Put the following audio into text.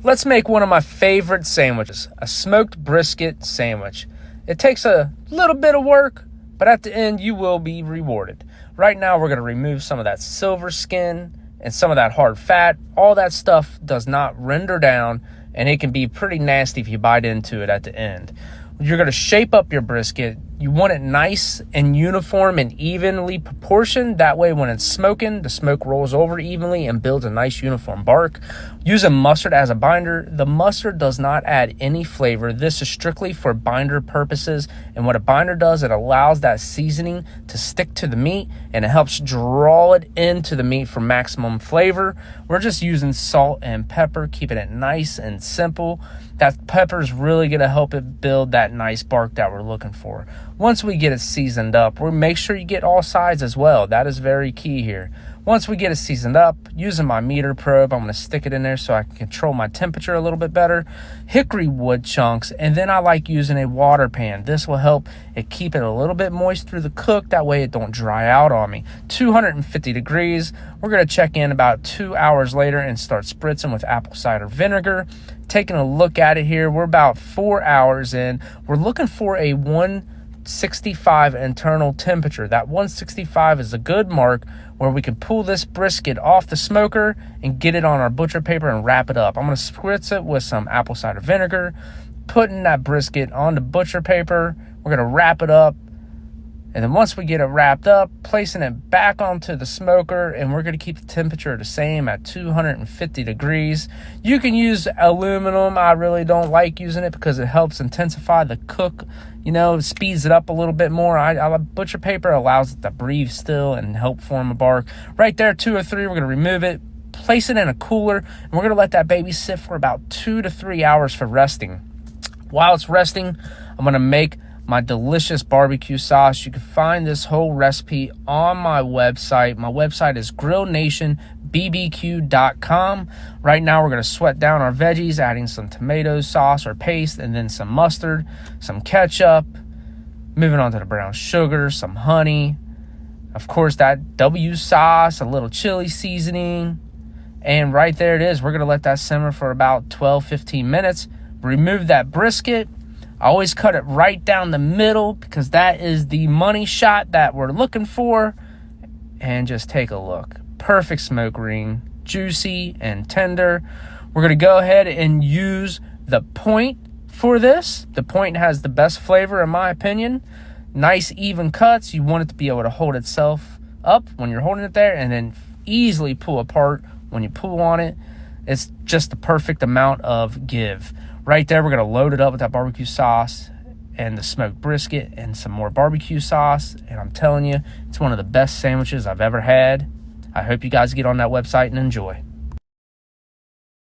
Let's make one of my favorite sandwiches, a smoked brisket sandwich. It takes a little bit of work, but at the end you will be rewarded. Right now we're going to remove some of that silver skin and some of that hard fat. All that stuff does not render down, and it can be pretty nasty if you bite into it at the end. You're going to shape up your brisket. You want it nice and uniform and evenly proportioned. That way when it's smoking, the smoke rolls over evenly and builds a nice uniform bark. Using mustard as a binder. The mustard does not add any flavor. This is strictly for binder purposes. And what a binder does, it allows that seasoning to stick to the meat and it helps draw it into the meat for maximum flavor. We're just using salt and pepper, keeping it nice and simple. That pepper is really going to help it build that nice bark that we're looking for. Once we get it seasoned up, we'll make sure you get all sides as well. That is very key here. Once we get it seasoned up, using my meter probe, I'm going to stick it in there so I can control my temperature a little bit better. Hickory wood chunks, and then I like using a water pan. This will help it keep it a little bit moist through the cook. That way it don't dry out on me. 250 degrees. We're going to check in about 2 hours later and start spritzing with apple cider vinegar. Taking a look at it here, we're about 4 hours in. We're looking for a 165 internal temperature. That 165 is a good mark where we can pull this brisket off the smoker and get it on our butcher paper and wrap it up. I'm going to spritz it with some apple cider vinegar, putting that brisket on the butcher paper. We're going to wrap it up. And then once we get it wrapped up, placing it back onto the smoker, and we're going to keep the temperature the same at 250 degrees. You can use aluminum. I really don't like using it because it helps intensify the cook. You know, speeds it up a little bit more. Butcher paper allows it to breathe still and help form a bark. Right there, 2 or 3, we're going to remove it, place it in a cooler, and we're going to let that baby sit for about 2 to 3 hours for resting. While it's resting, I'm going to make my delicious barbecue sauce. You can find this whole recipe on my website. My website is grillnationbbq.com. Right now we're going to sweat down our veggies, adding some tomato sauce or paste, and then some mustard, some ketchup, moving on to the brown sugar, some honey, of course that W sauce, a little chili seasoning, and right there it is. We're going to let that simmer for about 12-15 minutes. Remove that brisket. I always cut it right down the middle because that is the money shot that we're looking for. And just take a look. Perfect smoke ring, juicy and tender. We're going to go ahead and use the point for this. The point has the best flavor in my opinion. Nice even cuts. You want it to be able to hold itself up when you're holding it there and then easily pull apart when you pull on it. It's just the perfect amount of give. Right there, we're going to load it up with that barbecue sauce and the smoked brisket and some more barbecue sauce. And I'm telling you, it's one of the best sandwiches I've ever had. I hope you guys get on that website and enjoy.